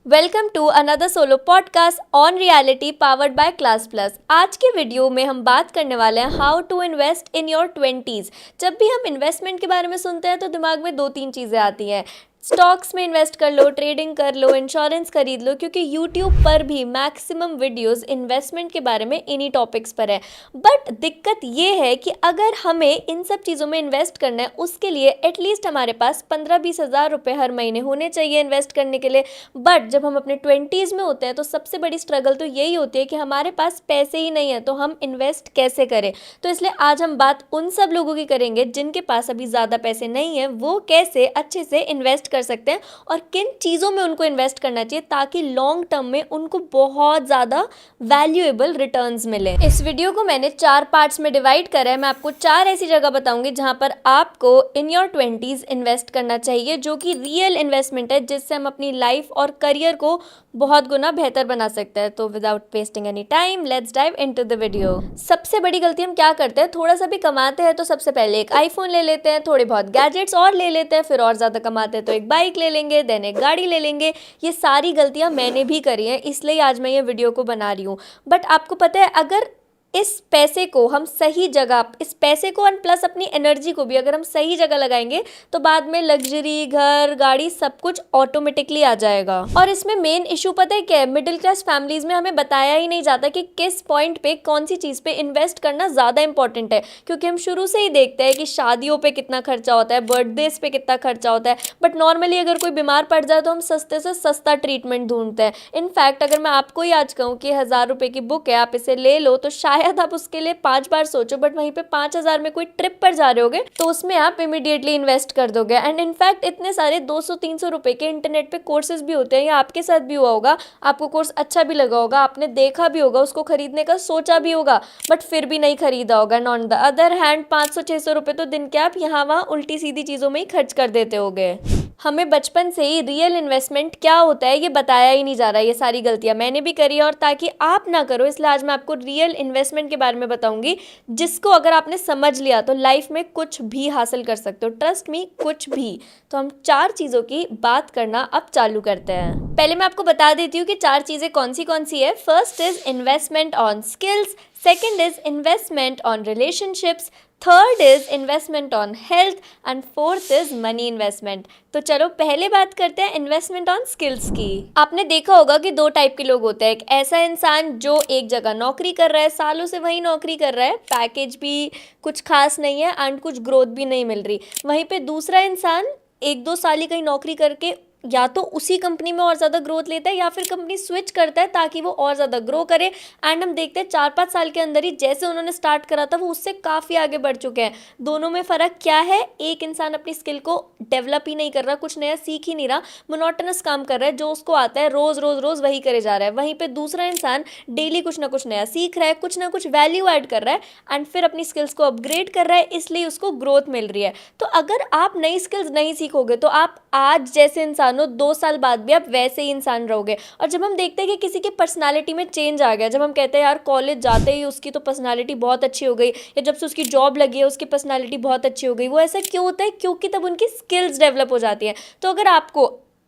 Welcome to another solo podcast on reality powered by Class Plus. आज के video में हम बात करने वाले हैं how to invest in your 20s। जब भी हम इन्वेस्टमेंट के बारे में सुनते हैं तो दिमाग में दो तीन चीज़ें आती हैं। स्टॉक्स में इन्वेस्ट कर लो, ट्रेडिंग कर लो, इंश्योरेंस खरीद लो, क्योंकि यूट्यूब पर भी मैक्सिमम वीडियोस इन्वेस्टमेंट के बारे में इन्हीं टॉपिक्स पर है। बट दिक्कत ये है कि अगर हमें इन सब चीज़ों में इन्वेस्ट करना है उसके लिए एटलीस्ट हमारे पास 15-20 हज़ार रुपये हर महीने होने चाहिए इन्वेस्ट करने के लिए। बट जब हम अपने 20s में होते हैं तो सबसे बड़ी स्ट्रगल तो यही होती है कि हमारे पास पैसे ही नहीं है, तो हम इन्वेस्ट कैसे करें। तो इसलिए आज हम बात उन सब लोगों की करेंगे जिनके पास अभी ज़्यादा पैसे नहीं हैं, वो कैसे अच्छे से इन्वेस्ट कर सकते हैं और किन चीज़ों में उनको इन्वेस्ट करना चाहिए ताकि लॉन्ग टर्म में उनको बहुत ज़्यादा वैल्यूएबल रिटर्न्स मिले। इस वीडियो को मैंने 4 पार्ट्स में डिवाइड करा है। मैं आपको 4 ऐसी जगह बताऊंगी जहां पर आपको इन योर 20s इन्वेस्ट करना चाहिए, जो कि रियल इन्वेस्टमेंट है, जिससे हम अपनी लाइफ और करियर को बहुत गुना बेहतर बना सकते हैं। तो without wasting any time let's dive into the video. सबसे बड़ी गलती हम क्या करते हैं, थोड़ा सा भी कमाते हैं तो सबसे पहले एक आईफोन ले लेते हैं, थोड़े बहुत गैजेट्स और ले लेते हैं, फिर और ज़्यादा कमाते हैं तो एक बाइक ले लेंगे, देन एक गाड़ी ले लेंगे। ये सारी गलतियां मैंने भी करी हैं, इसलिए आज मैं ये वीडियो को बना रही हूँ। बट आपको पता है, अगर इस पैसे को हम सही जगह, इस पैसे को और प्लस अपनी एनर्जी को भी अगर हम सही जगह लगाएंगे तो बाद में लग्जरी, घर, गाड़ी सब कुछ ऑटोमेटिकली आ जाएगा। और इसमें मेन इशू पता है क्या है, मिडिल क्लास फैमिलीज में हमें बताया ही नहीं जाता कि किस पॉइंट पे कौन सी चीज़ पे इन्वेस्ट करना ज़्यादा इंपॉर्टेंट है। क्योंकि हम शुरू से ही देखते हैं कि शादियों पर कितना खर्चा होता है, बर्थडेज पे कितना खर्चा होता है, बट नॉर्मली अगर कोई बीमार पड़ जाए तो हम सस्ते से सस्ता ट्रीटमेंट ढूंढते हैं। इनफैक्ट अगर मैं आपको ही आज कहूँ कि 1000 रुपये की बुक है, आप इसे ले लो, तो शायद आप उसके लिए 5 बार सोचो, बट वहीं पे 5000 में कोई ट्रिप पर जा रहे होगे तो उसमें आप इमीडिएटली इन्वेस्ट कर दोगे। एंड इनफैक्ट इतने सारे 200-300 रुपए के इंटरनेट पे कोर्सेज भी होते हैं, या आपके साथ भी हुआ होगा, आपको कोर्स अच्छा भी लगा होगा, आपने देखा भी होगा, उसको खरीदने का सोचा भी होगा, बट फिर भी नहीं खरीदा होगा। And on the other hand 500-600 रुपये तो दिन के आप यहाँ वहाँ उल्टी सीधी चीज़ों में ही खर्च कर देते होगे। हमें बचपन से ही रियल इन्वेस्टमेंट क्या होता है ये बताया ही नहीं जा रहा है। ये सारी गलतियां मैंने भी करी है, और ताकि आप ना करो इसलिए आज मैं आपको रियल इन्वेस्टमेंट के बारे में बताऊंगी, जिसको अगर आपने समझ लिया तो लाइफ में कुछ भी हासिल कर सकते हो। ट्रस्ट मी, कुछ भी। तो हम 4 चीज़ों की बात करना अब चालू करते हैं। पहले मैं आपको बता देती हूँ कि 4 चीज़ें कौन सी है। First is investment on skills, second is investment on relationships, third is investment on health, and fourth is money investment. तो चलो पहले बात करते हैं इन्वेस्टमेंट ऑन स्किल्स की। आपने देखा होगा कि 2 टाइप के लोग होते हैं। एक ऐसा इंसान जो एक जगह नौकरी कर रहा है, सालों से वही नौकरी कर रहा है, पैकेज भी कुछ खास नहीं है एंड कुछ ग्रोथ भी नहीं मिल रही। वहीं पे दूसरा इंसान 1-2 साल ही कहीं नौकरी करके या तो उसी कंपनी में और ज़्यादा ग्रोथ लेता है या फिर कंपनी स्विच करता है ताकि वो और ज़्यादा ग्रो करे। एंड हम देखते हैं 4-5 साल के अंदर ही जैसे उन्होंने स्टार्ट करा था वो उससे काफ़ी आगे बढ़ चुके हैं। दोनों में फ़र्क क्या है, एक इंसान अपनी स्किल को डेवलप ही नहीं कर रहा, कुछ नया सीख ही नहीं रहा, मोनोटोनस काम कर रहा है, जो उसको आता है रोज़ रोज़ रोज़ वही करे जा रहा है। वहीं पर दूसरा इंसान डेली कुछ ना कुछ नया सीख रहा है, कुछ ना कुछ वैल्यू ऐड कर रहा है एंड फिर अपनी स्किल्स को अपग्रेड कर रहा है, इसलिए उसको ग्रोथ मिल रही है। तो अगर आप नई स्किल्स नहीं सीखोगे तो आप आज जैसे इंसान हो, 2 साल बाद भी आप वैसे ही इंसान रहोगे। और जब हम देखते हैं कि किसी की पर्सनालिटी में चेंज आ गया, जब हम कहते हैं यार कॉलेज जाते ही उसकी तो पर्सनालिटी बहुत अच्छी हो गई, या जब से उसकी जॉब लगी है उसकी पर्सनालिटी बहुत अच्छी हो गई, वो ऐसा क्यों होता है? क्योंकि तब उनकी स्किल्स डेवलप हो जाती हैं। तो अगर आपको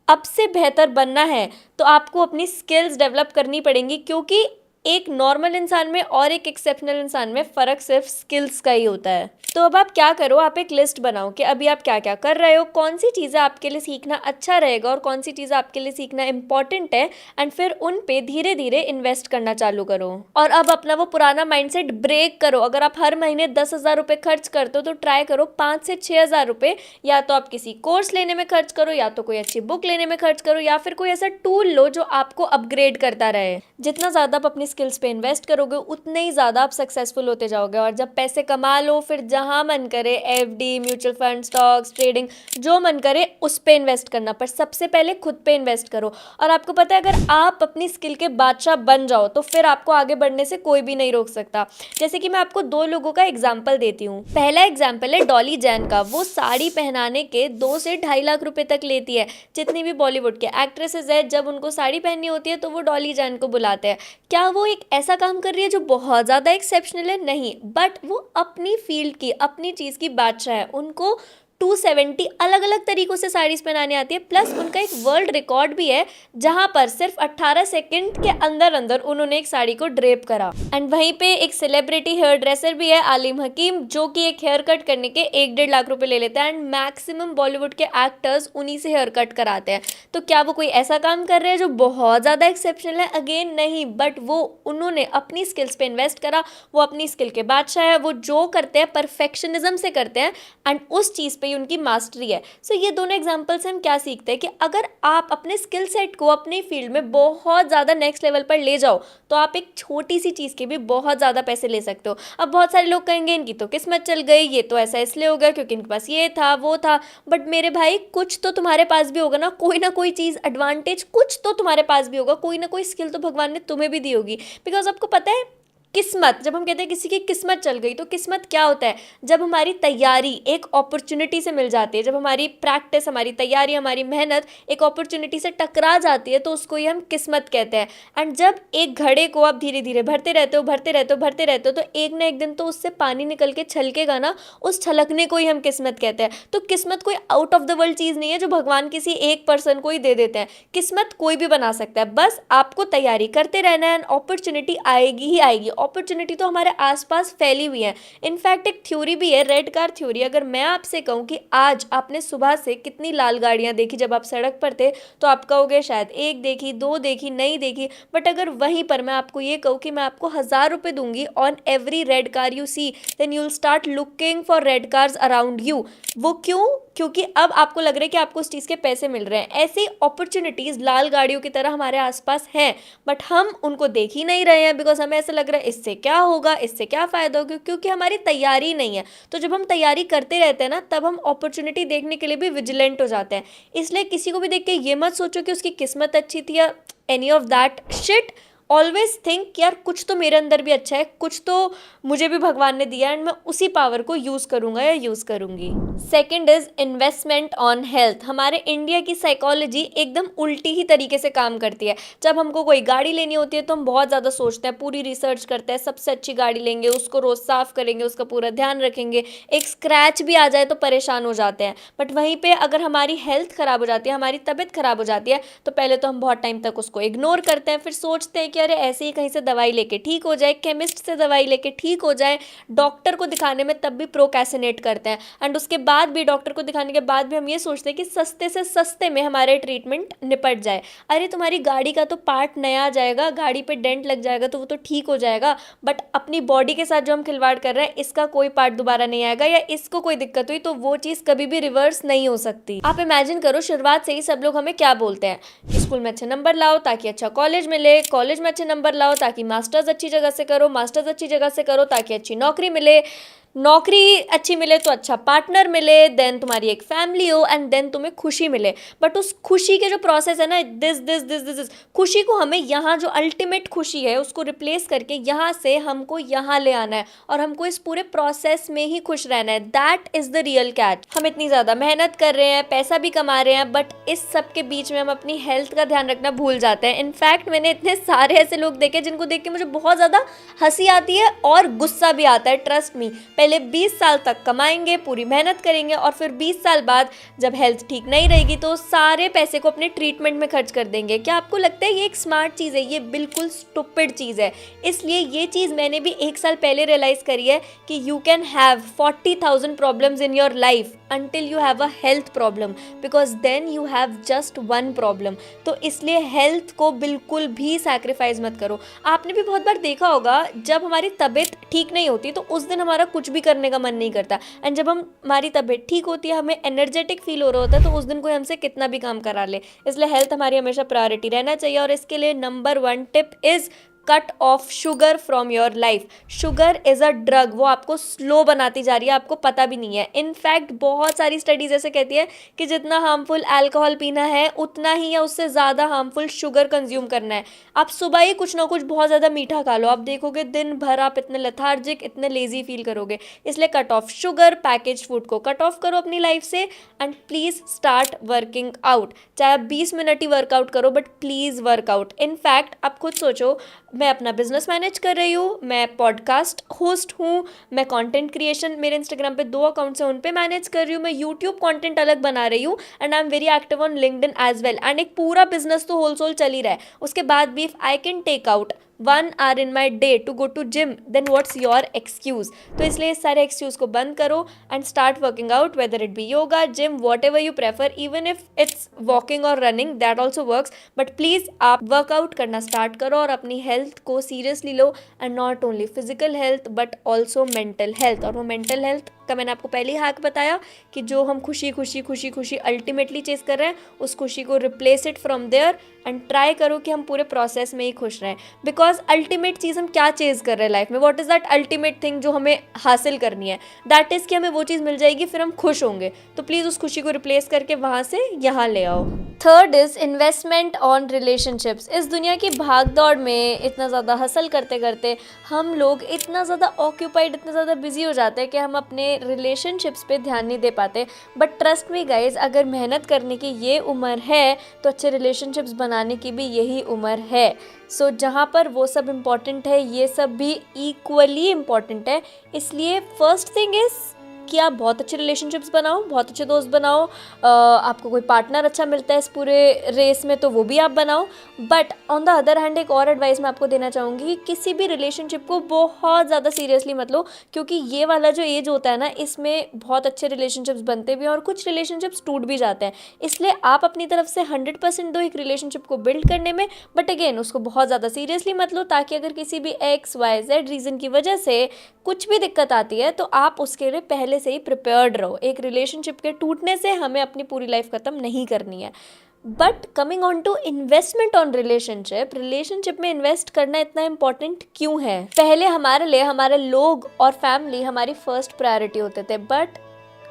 अब से बेहतर बनना है तो आपको अपनी स्किल्स डेवलप करनी पड़ेंगी, क्योंकि एक नॉर्मल इंसान में और एक एक्सेप्शनल इंसान में फ़र्क सिर्फ स्किल्स का ही होता है। तो अब आप क्या करो, आप एक लिस्ट बनाओ कि अभी आप क्या क्या कर रहे हो, कौन सी चीज़ें आपके लिए सीखना अच्छा रहेगा और कौन सी चीज़ें आपके लिए सीखना इंपॉर्टेंट है, एंड फिर उन पे धीरे धीरे इन्वेस्ट करना चालू करो। और अब अपना वो पुराना माइंडसेट ब्रेक करो। अगर आप हर महीने 10,000 रुपये खर्च करते हो तो ट्राई करो 5 से 6,000 रुपये या तो आप किसी कोर्स लेने में खर्च करो, या तो कोई अच्छी बुक लेने में खर्च करो, या फिर कोई ऐसा टूल लो जो आपको अपग्रेड करता रहे। जितना ज़्यादा आप अपनी स्किल्स पे इन्वेस्ट करोगे उतने ही ज़्यादा आप सक्सेसफुल होते जाओगे। और जब पैसे कमा लो फिर जहाँ मन करे FD, mutual fund, stocks, trading, जो मन करे उस पे इन्वेस्ट करना, पर सबसे पहले खुद पे इन्वेस्ट करो। और आपको पता है अगर आप अपनी स्किल के बादशाह बन जाओ तो फिर आपको आगे बढ़ने से कोई भी नहीं रोक सकता। जैसे कि मैं आपको 2 लोगों का एग्जाम्पल देती हूँ। पहला एग्जाम्पल है डॉली जैन का। वो साड़ी पहनाने के 2 से 2.5 लाख रुपए तक लेती है। जितनी भी बॉलीवुड के एक्ट्रेसेस है, जब उनको साड़ी पहननी होती है तो वो डॉली जैन को बुलाते हैं। क्या वो एक ऐसा काम कर रही है जो बहुत ज़्यादा एक्सेप्शनल है? नहीं, बट वो अपनी फील्ड की, अपनी चीज़ की बादशाह है। उनको 270 अलग अलग तरीकों से साड़ीज पहनाने आती है। प्लस उनका एक वर्ल्ड रिकॉर्ड भी है जहां पर सिर्फ 18 सेकंड के अंदर अंदर उन्होंने एक साड़ी को ड्रेप करा। एंड वहीं पे एक सेलिब्रिटी हेयर ड्रेसर भी है आलिम हकीम, जो कि एक हेयर कट करने के 1-1.5 लाख रुपए ले लेता है। एंड मैक्सिमम बॉलीवुड के एक्टर्स उन्हीं से हेयर कट कराते हैं। तो क्या वो कोई ऐसा काम कर रहे हैं जो बहुत ज़्यादा एक्सेप्शनल है? अगेन नहीं, बट वो उन्होंने अपनी स्किल्स पे इन्वेस्ट करा। वो अपनी स्किल के बादशाह है। वो जो करते हैं परफेक्शनिज्म से करते हैं एंड उस चीज़ पे ही उनकी मास्टरी है। सो ये दोनों एग्जांपल से हम क्या सीखते हैं कि अगर आप अपने स्किल सेट को अपनी फील्ड में बहुत ज़्यादा नेक्स्ट लेवल पर ले जाओ तो आप एक छोटी सी चीज़ के भी बहुत ज़्यादा पैसे ले सकते हो। अब बहुत सारे लोग कहेंगे इनकी तो किस्मत चल गई, ये तो ऐसा इसलिए हो गया क्योंकि इनके पास ये था वो था। बट मेरे भाई, कुछ तो तुम्हारे पास भी होगा ना कोई चीज़, एडवांटेज कुछ तो तुम्हारे पास भी होगा। कोई ना कोई स्किल तो भगवान ने तुम्हें भी दी होगी। बिकॉज आपको पता है, किस्मत, जब हम कहते हैं किसी की किस्मत चल गई, तो किस्मत क्या होता है? जब हमारी तैयारी एक अपॉर्चुनिटी से मिल जाती है, जब हमारी प्रैक्टिस, हमारी तैयारी, हमारी मेहनत एक अपॉर्चुनिटी से टकरा जाती है, तो उसको ही हम किस्मत कहते हैं। एंड जब एक घड़े को आप धीरे धीरे भरते रहते हो तो एक ना एक दिन तो उससे पानी निकल के छलकेगा ना, उस छलकने को ही हम किस्मत कहते हैं। तो किस्मत कोई आउट ऑफ द वर्ल्ड चीज़ नहीं है जो भगवान किसी एक पर्सन को ही दे देते हैं। किस्मत कोई भी बना सकता है, बस आपको तैयारी करते रहना है। अपॉर्चुनिटी आएगी ही आएगी। अपॉर्चुनिटी तो हमारे आसपास फैली हुई है। इनफैक्ट एक थ्योरी भी है, रेड कार थ्योरी। अगर मैं आपसे कहूँ कि आज आपने सुबह से कितनी लाल गाड़ियाँ देखी जब आप सड़क पर थे, तो आप कहोगे शायद 1 देखी, 2 देखी, नहीं देखी। बट अगर वहीं पर मैं आपको ये कहूँ कि मैं आपको 1000 रुपये दूंगी on every red car you see, then you will start looking for red cars around you. वो क्यों? क्योंकि अब आपको लग रहा है कि आपको उस चीज़ के पैसे मिल रहे हैं। ऐसी अपॉर्चुनिटीज़ लाल गाड़ियों की तरह हमारे आसपास हैं, बट हम उनको देख ही नहीं रहे हैं। बिकॉज हमें ऐसा लग रहा है इससे क्या होगा, इससे क्या फ़ायदा होगा, क्योंकि हमारी तैयारी नहीं है। तो जब हम तैयारी करते रहते हैं ना, तब हम अपॉर्चुनिटी देखने के लिए भी विजिलेंट हो जाते हैं। इसलिए किसी को भी देख के ये मत सोचो कि उसकी किस्मत अच्छी थी या any of that shit. Always think यार, कुछ तो मेरे अंदर भी अच्छा है, कुछ तो मुझे भी भगवान ने दिया एंड मैं उसी पावर को यूज़ करूँगा या यूज़ करूँगी। Second is investment on health. हमारे इंडिया की साइकोलॉजी एकदम उल्टी ही तरीके से काम करती है। जब हमको कोई गाड़ी लेनी होती है तो हम बहुत ज़्यादा सोचते हैं, पूरी रिसर्च करते हैं, सबसे अच्छी गाड़ी लेंगे, उसको रोज़ साफ़ करेंगे, उसका पूरा ध्यान रखेंगे। एक स्क्रैच भी आ जाए तो परेशान हो जाते हैं। बट वहीं पर अगर हमारी हेल्थ ख़राब हो जाती है, हमारी तबीयत ख़राब हो जाती है, तो पहले तो हम बहुत टाइम तक उसको इग्नोर करते हैं। फिर सोचते हैं कि अरे ऐसे ही कहीं से दवाई लेके ठीक हो जाए, केमिस्ट से दवाई लेके ठीक हो जाए। डॉक्टर को दिखाने में तब भी प्रोक्रेस्टिनेट करते हैं। एंड उसके बाद भी, डॉक्टर को दिखाने के बाद भी हम ये सोचते हैं कि सस्ते से सस्ते में हमारे ट्रीटमेंट निपट जाए। अरे तुम्हारी गाड़ी का तो पार्ट नया आ जाएगा, गाड़ी पे डेंट लग जाएगा तो वो तो ठीक हो जाएगा। बट अपनी बॉडी के साथ जो हम खिलवाड़ कर रहे हैं, इसका कोई पार्ट दोबारा नहीं आएगा, या इसको कोई दिक्कत हुई तो वो चीज़ कभी भी रिवर्स नहीं हो सकती। आप इमेजिन करो, शुरुआत से ही सब लोग हमें क्या बोलते हैं कि स्कूल में अच्छे नंबर लाओ ताकि अच्छा कॉलेज मिले, कॉलेज में अच्छे नंबर लाओ ताकि मास्टर्स अच्छी जगह से करो, मास्टर्स अच्छी जगह से करो ताकि अच्छी नौकरी मिले, नौकरी अच्छी मिले तो अच्छा पार्टनर मिले, देन तुम्हारी एक फैमिली हो एंड देन तुम्हें खुशी मिले। बट उस खुशी के जो प्रोसेस है ना, दिस खुशी को हमें यहाँ, जो अल्टीमेट खुशी है उसको रिप्लेस करके यहाँ से हमको यहाँ ले आना है और हमको इस पूरे प्रोसेस में ही खुश रहना है। That is the real catch. हम इतनी ज़्यादा मेहनत कर रहे हैं, पैसा भी कमा रहे हैं, बट इस सब के बीच में हम अपनी हेल्थ का ध्यान रखना भूल जाते हैं। इनफैक्ट मैंने इतने सारे ऐसे लोग देखे जिनको देख के मुझे बहुत ज़्यादा हंसी आती है और गुस्सा भी आता है। ट्रस्ट मी, पहले 20 साल तक कमाएंगे, पूरी मेहनत करेंगे और फिर 20 साल बाद जब हेल्थ ठीक नहीं रहेगी तो सारे पैसे को अपने ट्रीटमेंट में खर्च कर देंगे। क्या आपको लगता है ये एक स्मार्ट चीज़ है? ये बिल्कुल स्टूपिड चीज़ है। इसलिए ये चीज़ मैंने भी 1 साल पहले रियलाइज़ करी है कि you can have 40,000 problems in your life until you have a health problem, because then you have just one problem। तो इसलिए हेल्थ को बिल्कुल भी सैक्रिफाइस मत करो। आपने भी बहुत बार देखा होगा, जब हमारी तबीयत ठीक नहीं होती तो उस दिन हमारा कुछ भी करने का मन नहीं करता, एंड जब हमारी तबीयत ठीक होती है, हमें एनर्जेटिक फील हो रहा होता है, तो उस दिन कोई हमसे कितना भी काम करा ले। इसलिए हेल्थ हमारी हमेशा प्रायोरिटी रहना चाहिए। और इसके लिए number 1 tip is cut off sugar from your life. Sugar is a drug, वो आपको स्लो बनाती जा रही है, आपको पता भी नहीं है। इनफैक्ट बहुत सारी स्टडीज ऐसे कहती है कि जितना हार्मफुल अल्कोहल पीना है उतना ही या उससे ज़्यादा हार्मफुल शुगर कंज्यूम करना है। आप सुबह ही कुछ ना कुछ बहुत ज़्यादा मीठा खा लो, आप देखोगे दिन भर आप इतने लेथार्जिक, इतने लेजी फील करोगे। इसलिए cut off sugar, package food को कट ऑफ करो अपनी लाइफ से, and please start working out. चाहे आप 20 मिनट ही वर्कआउट करो, बट प्लीज़ वर्कआउट। इनफैक्ट आप खुद सोचो, मैं अपना बिजनेस मैनेज कर रही हूँ, मैं पॉडकास्ट होस्ट हूँ, मैं कंटेंट क्रिएशन, मेरे इंस्टाग्राम पे 2 अकाउंट्स हैं उन पे मैनेज कर रही हूँ, मैं यूट्यूब कंटेंट अलग बना रही हूँ and I am very active on LinkedIn as well and एक पूरा बिजनेस तो होल सोल चल ही रहा है। उसके बाद भी if I can take out 1 hour in my day to go to gym, then what's your excuse? तो इसलिए इस सारे एक्सक्यूज को बंद करो and start working out, whether it be yoga, gym, whatever you prefer, even if it's walking और running, that also works, but please आप workout करना स्टार्ट करो और अपनी हेल्थ को सीरियसली लो and not only physical health but also mental health. और वो मेंटल हेल्थ का मैंने आपको पहले ही हैक बताया कि जो हम खुशी खुशी खुशी खुशी अल्टीमेटली चेस कर रहे हैं, उस खुशी को replace it from there and try करो कि हम पूरे प्रोसेस में ही खुश रहें। बिकॉज अल्टीमेट चीज़ हम क्या चेज कर रहे हैं लाइफ में, what is that ultimate thing जो हमें हासिल करनी है, दैट इज़ कि हमें वो चीज़ मिल जाएगी फिर हम खुश होंगे। तो प्लीज़ उस खुशी को रिप्लेस करके वहाँ से यहाँ ले आओ। Third is investment on relationships. इस दुनिया की भाग दौड़ में इतना ज़्यादा हसल करते करते हम लोग इतना ज़्यादा ऑक्यूपाइड, इतना ज़्यादा बिजी हो जाते हैं कि हम अपने रिलेशनशिप्स पे ध्यान नहीं दे पाते। बट ट्रस्ट मी गाइज, अगर मेहनत करने की ये उम्र है तो अच्छे रिलेशनशिप्स बनाने की भी यही उम्र है। सो जहाँ पर वो सब इम्पॉर्टेंट है, ये सब भी इक्वली इम्पॉर्टेंट है। इसलिए फर्स्ट थिंग इज़ कि आप बहुत अच्छे रिलेशनशिप्स बनाओ, बहुत अच्छे दोस्त बनाओ, आपको कोई पार्टनर अच्छा मिलता है इस पूरे रेस में तो वो भी आप बनाओ। But on the other hand एक और एडवाइस मैं आपको देना चाहूँगी कि किसी भी रिलेशनशिप को बहुत ज़्यादा सीरियसली मत लो, क्योंकि ये वाला जो एज होता है ना, इसमें बहुत अच्छे रिलेशनशिप्स बनते भी हैं और कुछ रिलेशनशिप्स टूट भी जाते हैं। इसलिए आप अपनी तरफ से 100% दो एक रिलेशनशिप को बिल्ड करने में, बट अगेन उसको बहुत ज़्यादा सीरियसली मत लो, ताकि अगर किसी भी XYZ रीज़न की वजह से कुछ भी दिक्कत आती है तो आप उसके लिए पहले से ही प्रिपेयर्ड रहो। एक रिलेशनशिप के टूटने से हमें अपनी पूरी लाइफ ख़त्म नहीं करनी है। But coming on to investment on relationship में इन्वेस्ट करना इतना इम्पोर्टेंट क्यों है? पहले हमारे लिए हमारे लोग और फैमिली हमारी फर्स्ट प्रायोरिटी होते थे, बट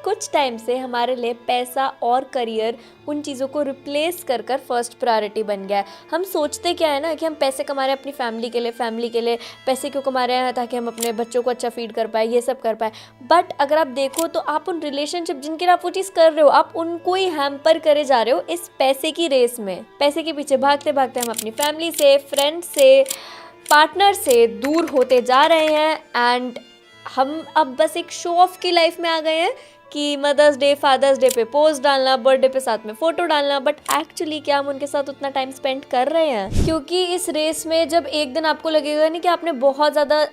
कुछ टाइम से हमारे लिए पैसा और करियर उन चीज़ों को रिप्लेस कर कर फर्स्ट प्रायोरिटी बन गया है। हम सोचते क्या है ना कि हम पैसे कमा रहे हैं अपनी फैमिली के लिए पैसे क्यों कमा रहे हैं, ताकि हम अपने बच्चों को अच्छा फीड कर पाए, ये सब कर पाए। बट अगर आप देखो तो आप उन रिलेशनशिप जिनके लिए आप वो चीज़ कर रहे हो, आप उनको ही हैम्पर करे जा रहे हो इस पैसे की रेस में। पैसे के पीछे भागते भागते हम अपनी फैमिली से, फ्रेंड से, पार्टनर से दूर होते जा रहे हैं एंड हम अब बस एक शो ऑफ की लाइफ में आ गए हैं कि मदर्स डे, फादर्स डे पे पोस्ट डालना, बर्थडे पे साथ में फ़ोटो डालना, बट एक्चुअली क्या हम उनके साथ उतना टाइम स्पेंड कर रहे हैं? क्योंकि इस रेस में जब एक दिन आपको लगेगा नहीं कि आपने बहुत ज़्यादा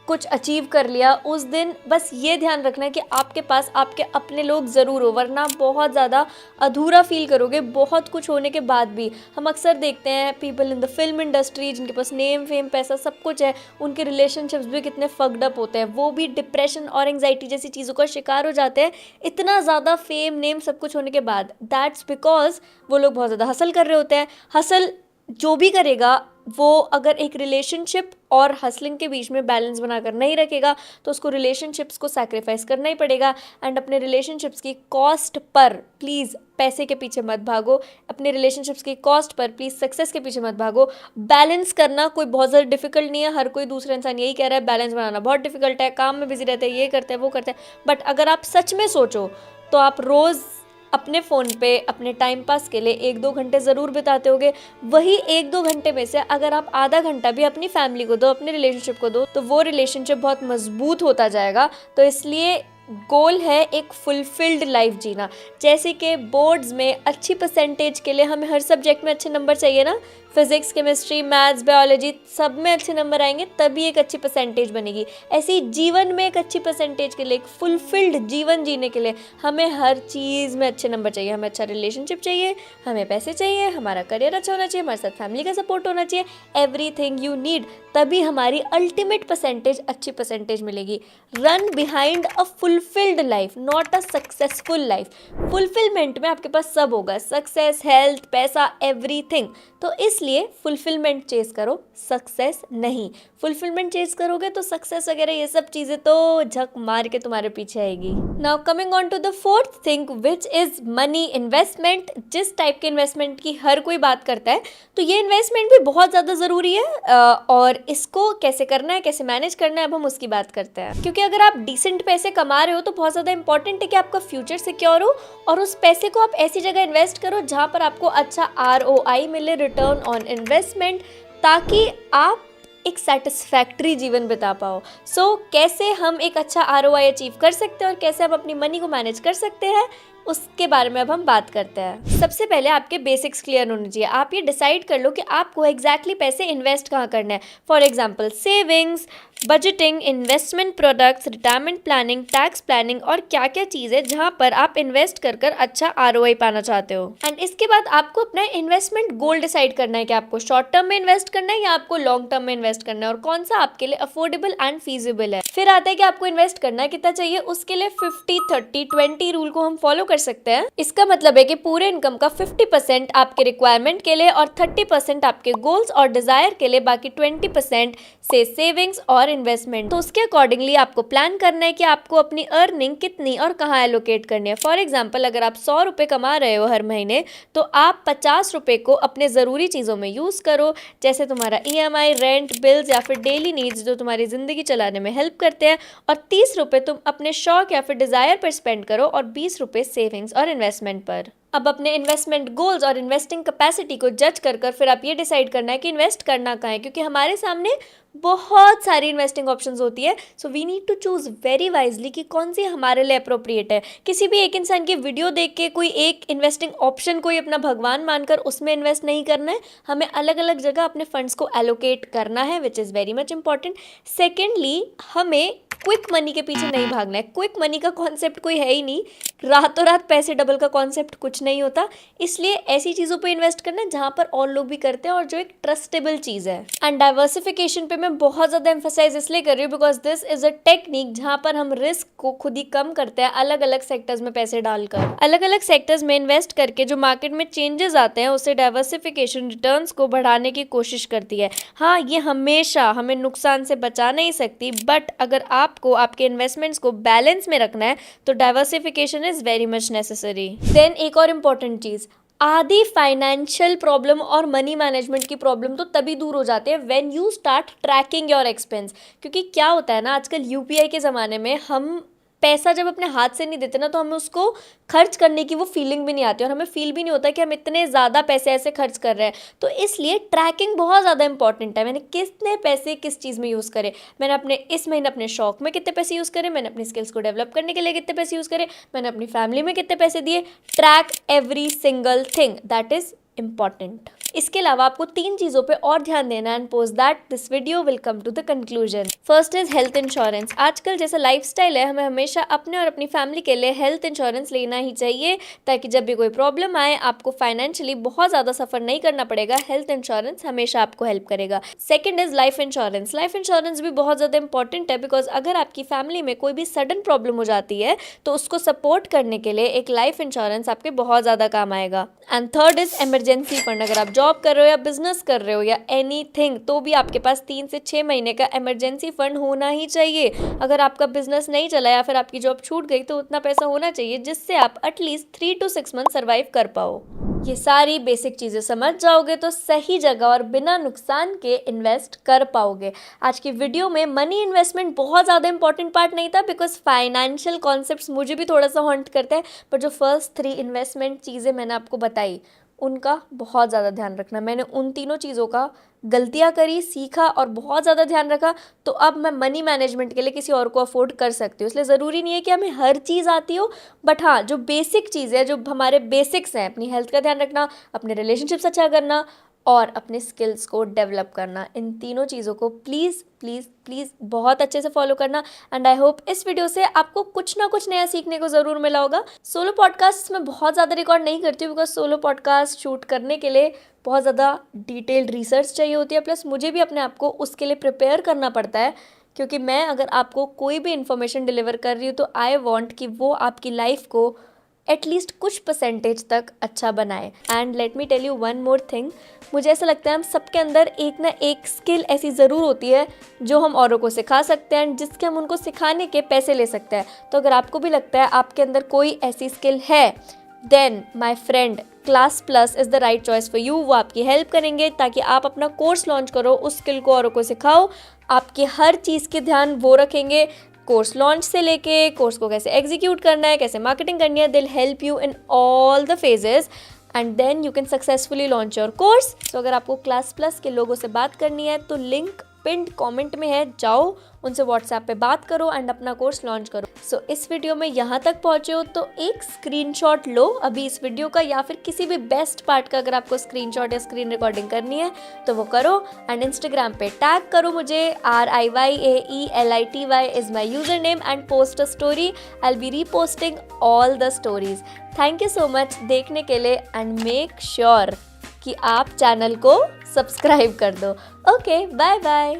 कुछ अचीव कर लिया, उस दिन बस ये ध्यान रखना है कि आपके पास आपके अपने लोग ज़रूर हो, वरना बहुत ज़्यादा अधूरा फील करोगे बहुत कुछ होने के बाद भी। हम अक्सर देखते हैं people in the film industry जिनके पास नेम, फेम, पैसा सब कुछ है, उनके रिलेशनशिप्स भी कितने फक्ड अप होते हैं। वो भी डिप्रेशन और एंग्जाइटी जैसी चीज़ों का शिकार हो जाते हैं इतना ज़्यादा फेम, नेम सब कुछ होने के बाद। दैट्स बिकॉज वो लोग बहुत ज़्यादा हसल कर रहे होते हैं। हसल जो भी करेगा वो अगर एक रिलेशनशिप और हसलिंग के बीच में बैलेंस बनाकर नहीं रखेगा तो उसको रिलेशनशिप्स को सैक्रिफाइस करना ही पड़ेगा। एंड अपने रिलेशनशिप्स की कॉस्ट पर प्लीज़ पैसे के पीछे मत भागो, अपने रिलेशनशिप्स की कॉस्ट पर प्लीज़ सक्सेस के पीछे मत भागो। बैलेंस करना कोई बहुत ज़्यादा डिफिकल्ट नहीं है, हर कोई दूसरा इंसान यही कह रहा है बैलेंस बनाना बहुत डिफिकल्ट है, काम में बिजी रहते हैं, ये करते हैं वो करते हैं। बट अगर आप सच में सोचो तो आप रोज़ अपने फ़ोन पे अपने टाइम पास के लिए 1-2 घंटे ज़रूर बिताते होगे। वही 1-2 घंटे में से अगर आप आधा घंटा भी अपनी फैमिली को दो, अपने रिलेशनशिप को दो, तो वो रिलेशनशिप बहुत मजबूत होता जाएगा। तो इसलिए गोल है एक फुलफिल्ड लाइफ जीना। जैसे कि बोर्ड्स में अच्छी परसेंटेज के लिए हमें हर सब्जेक्ट में अच्छे नंबर चाहिए ना, फिजिक्स, केमिस्ट्री, मैथ्स, बायोलॉजी सब में अच्छे नंबर आएंगे तभी एक अच्छी परसेंटेज बनेगी। ऐसे ही जीवन में एक अच्छी परसेंटेज के लिए, एक फुलफिल्ड जीवन जीने के लिए हमें हर चीज़ में अच्छे नंबर चाहिए। हमें अच्छा रिलेशनशिप चाहिए, हमें पैसे चाहिए, हमारा करियर अच्छा होना चाहिए, हमारे साथ फैमिली का सपोर्ट होना चाहिए, एवरीथिंग यू नीड, तभी हमारी अल्टीमेट परसेंटेज अच्छी परसेंटेज मिलेगी। Run behind a fulfilled life, not a successful life. Fulfilment में आपके पास सब होगा, सक्सेस, हेल्थ, पैसा, एवरीथिंग। तो इसलिए फुलफिलमेंट चेस करो, सक्सेस नहीं। फुलफिलमेंट चेस करोगे तो सक्सेस वगैरह ये सब चीज़ें तो झक मार के तुम्हारे पीछे आएगी। Now coming on to the fourth thing which is money investment. जिस टाइप के इन्वेस्टमेंट की हर कोई बात करता है, तो ये इन्वेस्टमेंट भी बहुत ज़्यादा ज़रूरी है और इसको कैसे करना है, कैसे मैनेज करना है, अब हम उसकी बात करते हैं। क्योंकि अगर आप डिसेंट पैसे कमा रहे हो तो बहुत ज़्यादा इंपॉर्टेंट है कि आपका फ्यूचर सिक्योर हो और उस पैसे को आप ऐसी जगह इन्वेस्ट करो जहाँ पर आपको अच्छा ROI मिले, रिटर्न ऑन इन्वेस्टमेंट, ताकि आप एक सेटिस्फैक्ट्री जीवन बिता पाओ। सो कैसे हम एक अच्छा ROI अचीव कर सकते हैं और कैसे हम अपनी मनी को मैनेज कर सकते हैं, उसके बारे में अब हम बात करते हैं। सबसे पहले आपके बेसिक्स क्लियर होने चाहिए। आप ये डिसाइड कर लो कि आपको एग्जैक्टली पैसे इन्वेस्ट कहाँ करना है। For example savings, budgeting, investment products, retirement planning, tax planning और क्या क्या चीज़ें जहाँ पर आप इन्वेस्ट कर कर अच्छा ROI पाना चाहते हो। एंड इसके बाद आपको अपना इन्वेस्टमेंट गोल डिसाइड करना है कि आपको शॉर्ट टर्म में इन्वेस्ट करना है या आपको लॉन्ग टर्म में इन्वेस्ट करना है और कौन सा आपके लिए अफोर्डेबल एंड फीजिबल है। फिर आता है कि आपको इन्वेस्ट करना कितना चाहिए। उसके लिए 50-30-20 रूल को हम फॉलो कर सकते हैं। इसका मतलब है कि पूरे इनकम का 50% आपके रिक्वायरमेंट के लिए और 30% आपके गोल्स और डिजायर के लिए, बाकी 20% से सेविंग्स और इन्वेस्टमेंट। तो उसके अकॉर्डिंगली आपको प्लान करना है कि आपको अपनी अर्निंग कितनी और कहाँ एलोकेट करनी है। फॉर एग्जाम्पल अगर आप 100 रुपये कमा रहे हो हर महीने, तो आप 50 रुपये को अपने ज़रूरी चीज़ों में यूज़ करो, जैसे तुम्हारा EMI, रेंट, बिल्स या फिर डेली नीड्स जो तुम्हारी ज़िंदगी चलाने में हेल्प करते हैं, और 30 रुपये तुम अपने शौक या फिर डिज़ायर पर स्पेंड करो और 20 रुपये सेविंग्स और इन्वेस्टमेंट पर। अब अपने इन्वेस्टमेंट गोल्स और इन्वेस्टिंग कैपेसिटी को जज कर कर फिर आप ये डिसाइड करना है कि इन्वेस्ट करना कहाँ है, क्योंकि हमारे सामने बहुत सारी इन्वेस्टिंग ऑप्शंस होती है। So we need to choose very wisely कि कौन सी हमारे लिए अप्रोप्रिएट है। किसी भी एक इंसान की वीडियो देख के कोई एक इन्वेस्टिंग ऑप्शन कोई अपना भगवान मानकर उसमें इन्वेस्ट नहीं करना है। हमें अलग अलग जगह अपने फंड्स को एलोकेट करना है, which is very much important. Secondly, हमें क्विक मनी के पीछे नहीं भागना है। क्विक मनी का कॉन्सेप्ट कोई है ही नहीं, रातों रात पैसे डबल का कॉन्सेप्ट कुछ नहीं होता। इसलिए ऐसी चीज़ों पे इन्वेस्ट करना है जहाँ पर और लोग भी करते हैं और जो एक ट्रस्टेबल चीज़ है। एंड डाइवर्सिफिकेशन पे मैं बहुत ज़्यादा एम्फेसाइज इसलिए कर रही हूँ because this is a technique जहाँ पर हम रिस्क को खुद ही कम करते हैं अलग अलग सेक्टर्स में पैसे डालकर। अलग अलग सेक्टर्स में इन्वेस्ट करके जो मार्केट में चेंजेस आते हैं उससे डाइवर्सिफिकेशन रिटर्न्स को बढ़ाने की कोशिश करती है। हाँ, ये हमेशा हमें नुकसान से बचा नहीं सकती, बट अगर आपको आपके इन्वेस्टमेंट्स को बैलेंस में रखना है तो diversification is very much necessary. Then एक और इम्पॉर्टेंट चीज़, आधी फाइनेंशियल प्रॉब्लम और मनी मैनेजमेंट की प्रॉब्लम तो तभी दूर हो जाती है when you start tracking your expense. क्योंकि क्या होता है ना, आजकल UPI के ज़माने में हम पैसा जब अपने हाथ से नहीं देते ना, तो हमें उसको खर्च करने की वो फीलिंग भी नहीं आती और हमें फील भी नहीं होता कि हम इतने ज़्यादा पैसे ऐसे खर्च कर रहे हैं। तो इसलिए ट्रैकिंग बहुत ज़्यादा इंपॉर्टेंट है। मैंने कितने पैसे किस चीज़ में यूज़ करे, मैंने अपने इस महीने अपने शौक में कितने पैसे यूज़ करे, मैंने अपनी स्किल्स को डेवलप करने के लिए कितने पैसे यूज़ करे, मैंने अपनी फैमिली में कितने पैसे दिए। Track every single thing, that is important. इसके अलावा आपको 3 चीज़ों पे और ध्यान देना है। And post that this video will come to the conclusion. First is health insurance. आजकल जैसा लाइफस्टाइल है, हमें हमेशा अपने और अपनी फैमिली के लिए हेल्थ इंश्योरेंस लेना ही चाहिए, ताकि जब भी कोई प्रॉब्लम आए आपको फाइनेंशियली बहुत ज़्यादा सफ़र नहीं करना पड़ेगा। हेल्थ इंश्योरेंस हमेशा आपको हेल्प करेगा। Second is life insurance. Life insurance भी बहुत ज़्यादा इंपॉर्टेंट है, बिकॉज अगर आपकी फैमिली में कोई भी सडन प्रॉब्लम हो जाती है तो उसको सपोर्ट करने के लिए एक लाइफ इंश्योरेंस आपके बहुत ज़्यादा काम आएगा। And third is emergency fund. अगर आप जॉब कर रहे हो या बिजनेस कर रहे हो या एनीथिंग, तो भी आपके पास 3 से 6 महीने का इमरजेंसी फंड होना ही चाहिए। अगर आपका बिजनेस नहीं चला या फिर आपकी जॉब छूट गई तो उतना पैसा होना चाहिए जिससे आप एटलीस्ट 3 to 6 मंथ सर्वाइव कर पाओ। ये सारी बेसिक चीज़ें समझ जाओगे तो सही जगह और बिना नुकसान के इन्वेस्ट कर पाओगे। आज की वीडियो में मनी इन्वेस्टमेंट बहुत ज़्यादा इंपॉर्टेंट पार्ट नहीं था, बिकॉज फाइनेंशियल कॉन्सेप्ट्स मुझे भी थोड़ा सा हॉन्ट करते हैं, पर जो फर्स्ट 3 इन्वेस्टमेंट चीज़ें मैंने आपको बताई उनका बहुत ज़्यादा ध्यान रखना। मैंने उन तीनों चीज़ों का गलतियाँ करी, सीखा और बहुत ज़्यादा ध्यान रखा, तो अब मैं मनी मैनेजमेंट के लिए किसी और को अफोर्ड कर सकती हूँ। इसलिए ज़रूरी नहीं है कि हमें हर चीज़ आती हो, बट हाँ, जो बेसिक चीज़ है, जो हमारे बेसिक्स हैं, अपनी हेल्थ का ध्यान रखना, अपने रिलेशनशिप्स अच्छा करना और अपने स्किल्स को डेवलप करना, इन तीनों चीज़ों को प्लीज़ प्लीज़ प्लीज़ बहुत अच्छे से फॉलो करना। एंड आई होप इस वीडियो से आपको कुछ ना कुछ नया सीखने को ज़रूर मिला होगा। सोलो पॉडकास्ट में बहुत ज़्यादा रिकॉर्ड नहीं करती हूँ, बिकॉज सोलो पॉडकास्ट शूट करने के लिए बहुत ज़्यादा डिटेल्ड रिसर्च चाहिए होती है, प्लस मुझे भी अपने आप को उसके लिए प्रिपेयर करना पड़ता है, क्योंकि मैं अगर आपको कोई भी इन्फॉर्मेशन डिलीवर कर रही हूँ तो आई वॉन्ट कि वो आपकी लाइफ को एटलीस्ट कुछ परसेंटेज तक अच्छा बनाए। And let me tell you one more thing, मुझे ऐसा लगता है हम सबके अंदर एक ना एक स्किल ऐसी ज़रूर होती है जो हम औरों को सिखा सकते हैं, जिसके हम उनको सिखाने के पैसे ले सकते हैं। तो अगर आपको भी लगता है आपके अंदर कोई ऐसी स्किल है, then my friend Class Plus is the right choice for you. वो आपकी हेल्प करेंगे ताकि आप अपना कोर्स लॉन्च करो, उस स्किल को औरों को सिखाओ, आपकी हर चीज़ के ध्यान वो रखेंगे, कोर्स लॉन्च से लेके कोर्स को कैसे एग्जीक्यूट करना है, कैसे मार्केटिंग करनी है। They'll help you in all the phases and then you can successfully launch your course. तो अगर आपको क्लास प्लस के लोगों से बात करनी है तो लिंक पिंड कमेंट में है, जाओ उनसे व्हाट्सएप पे बात करो एंड अपना कोर्स लॉन्च करो। सो इस वीडियो में यहाँ तक पहुँचे हो तो एक स्क्रीनशॉट लो अभी इस वीडियो का, या फिर किसी भी बेस्ट पार्ट का अगर आपको स्क्रीनशॉट या स्क्रीन रिकॉर्डिंग करनी है तो वो करो एंड इंस्टाग्राम पे टैग करो मुझे, RIYAELITY is my user name and post a story. I will be reposting all the stories. Thank you so much देखने के लिए एंड मेक श्योर कि आप चैनल को सब्सक्राइब कर दो। Okay, bye bye.